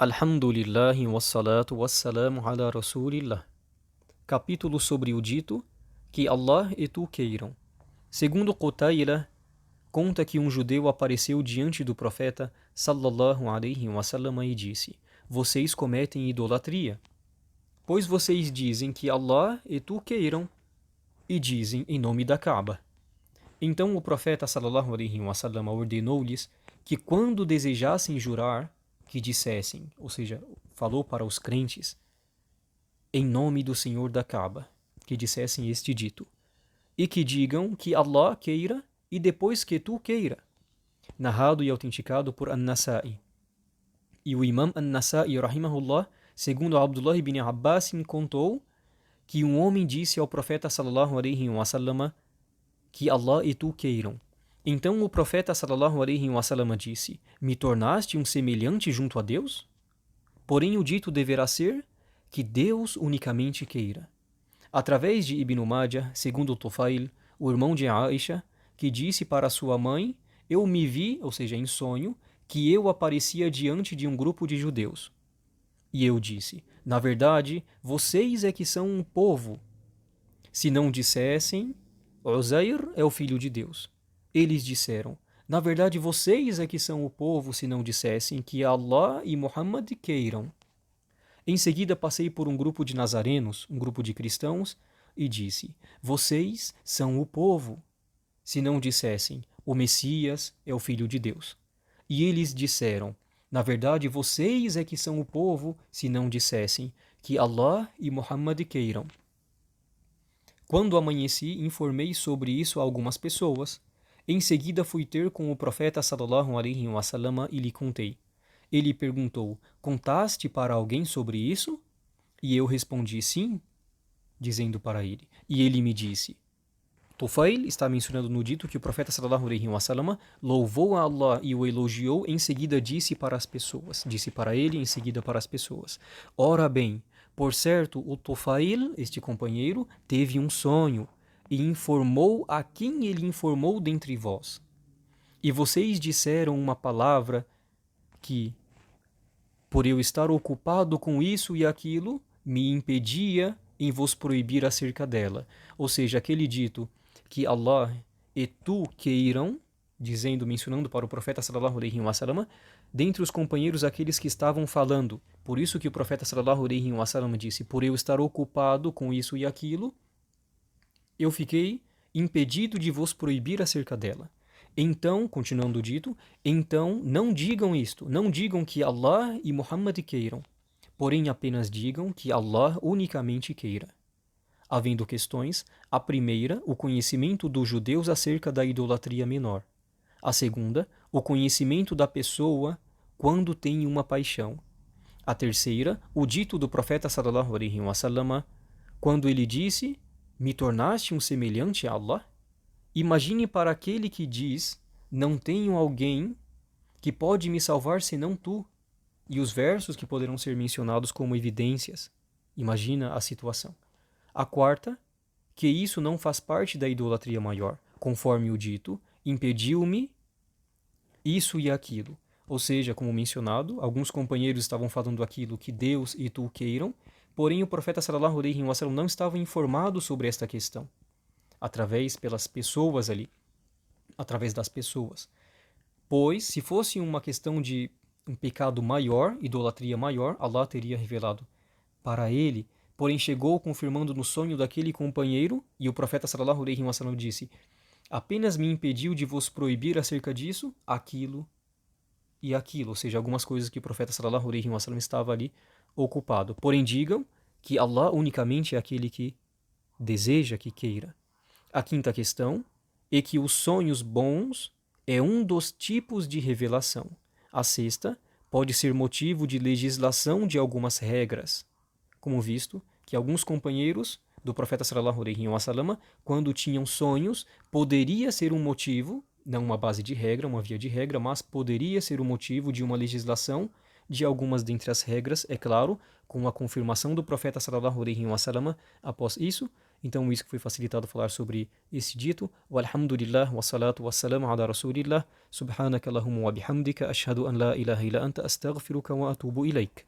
Alhamdulillahi wassalatu wassalamu ala rasulillah. Capítulo sobre o dito que Allah e tu queiram. Segundo Qutayla, conta que um judeu apareceu diante do profeta sallallahu alaihi wasallam e disse: Vocês cometem idolatria, pois vocês dizem que Allah e tu queiram e dizem em nome da Kaaba. Então o profeta sallallahu alaihi wasallam ordenou-lhes que quando desejassem jurar, que dissessem, ou seja, falou para os crentes, em nome do Senhor da Kaaba, que dissessem este dito, e que digam que Allah queira e depois que tu queira, narrado e autenticado por An-Nasa'i. E o imam An-Nasa'i, rahimahullah, segundo Abdullah ibn Abbas, contou que um homem disse ao profeta sallallahu alaihi wasallam que Allah e tu queiram. Então o profeta sallallahu alaihi wasallam disse: Me tornaste um semelhante junto a Deus? Porém o dito deverá ser que Deus unicamente queira. Através de Ibn Majah, segundo Tufail, o irmão de Aisha, que disse para sua mãe: Eu me vi, ou seja, em sonho, que eu aparecia diante de um grupo de judeus. E eu disse: Na verdade, vocês é que são um povo. Se não dissessem, Uzair é o filho de Deus. Eles disseram: Na verdade, vocês é que são o povo, se não dissessem que Allah e Muhammad queiram. Em seguida, passei por um grupo de nazarenos, um grupo de cristãos, e disse: Vocês são o povo, se não dissessem: O Messias é o filho de Deus. E eles disseram: Na verdade, vocês é que são o povo, se não dissessem que Allah e Muhammad queiram. Quando amanheci, informei sobre isso a algumas pessoas. Em seguida fui ter com o profeta sallallahu alaihi wasallam e lhe contei. Ele perguntou: Contaste para alguém sobre isso? E eu respondi sim, dizendo para ele. E ele me disse: Tufail está mencionando no dito que o profeta sallallahu alaihi wasallam louvou a Allah e o elogiou, em seguida disse para as pessoas. Disse para ele, em seguida para as pessoas. Ora bem, por certo, o Tufail, este companheiro, teve um sonho e informou a quem ele informou dentre vós. E vocês disseram uma palavra que, por eu estar ocupado com isso e aquilo, me impedia em vos proibir acerca dela. Ou seja, aquele dito que Allah e tu queiram, dizendo, mencionando para o profeta sallallahu alaihi wasallam, dentre os companheiros aqueles que estavam falando. Por isso que o profeta sallallahu alaihi wasallam disse: Por eu estar ocupado com isso e aquilo, eu fiquei impedido de vos proibir acerca dela. Então, continuando o dito, então não digam isto, não digam que Allah e Muhammad queiram, porém apenas digam que Allah unicamente queira. Havendo questões, a primeira, o conhecimento dos judeus acerca da idolatria menor. A segunda, o conhecimento da pessoa quando tem uma paixão. A terceira, o dito do profeta sallallahu alaihi wasallam, quando ele disse: Me tornaste um semelhante a Allah? Imagine para aquele que diz: Não tenho alguém que pode me salvar senão tu. E os versos que poderão ser mencionados como evidências. Imagina a situação. A quarta, que isso não faz parte da idolatria maior. Conforme o dito, impediu-me isso e aquilo. Ou seja, como mencionado, alguns companheiros estavam falando aquilo que Deus e tu queiram, porém o profeta sallallahu alaihi wasallam não estava informado sobre esta questão. Pelas pessoas ali, através das pessoas. Pois, se fosse uma questão de um pecado maior, idolatria maior, Allah teria revelado para ele, porém chegou confirmando no sonho daquele companheiro, e o profeta sallallahu alaihi wasallam disse: Apenas me impediu de vos proibir acerca disso, aquilo e aquilo, ou seja, algumas coisas que o profeta sallallahu alaihi wasallam estava ali ocupado. Porém digam que Allah unicamente é aquele que deseja, que queira. A quinta questão é que os sonhos bons é um dos tipos de revelação. A sexta pode ser motivo de legislação de algumas regras, como visto que alguns companheiros do profeta sallallahu alaihi wasallam, quando tinham sonhos, poderia ser um motivo, não uma base de regra, uma via de regra, mas poderia ser o motivo de uma legislação de algumas dentre as regras, é claro, com a confirmação do profeta sallallahu alaihi wasallam após isso, Então isso que foi facilitado falar sobre esse dito. Walhamdulillah, wassalatu wassalamu ala rasulillah, subhanaka Allahumma wa bihamdika, ashhadu an la ilaha illa anta, astaghfiruka wa atubu ilaik.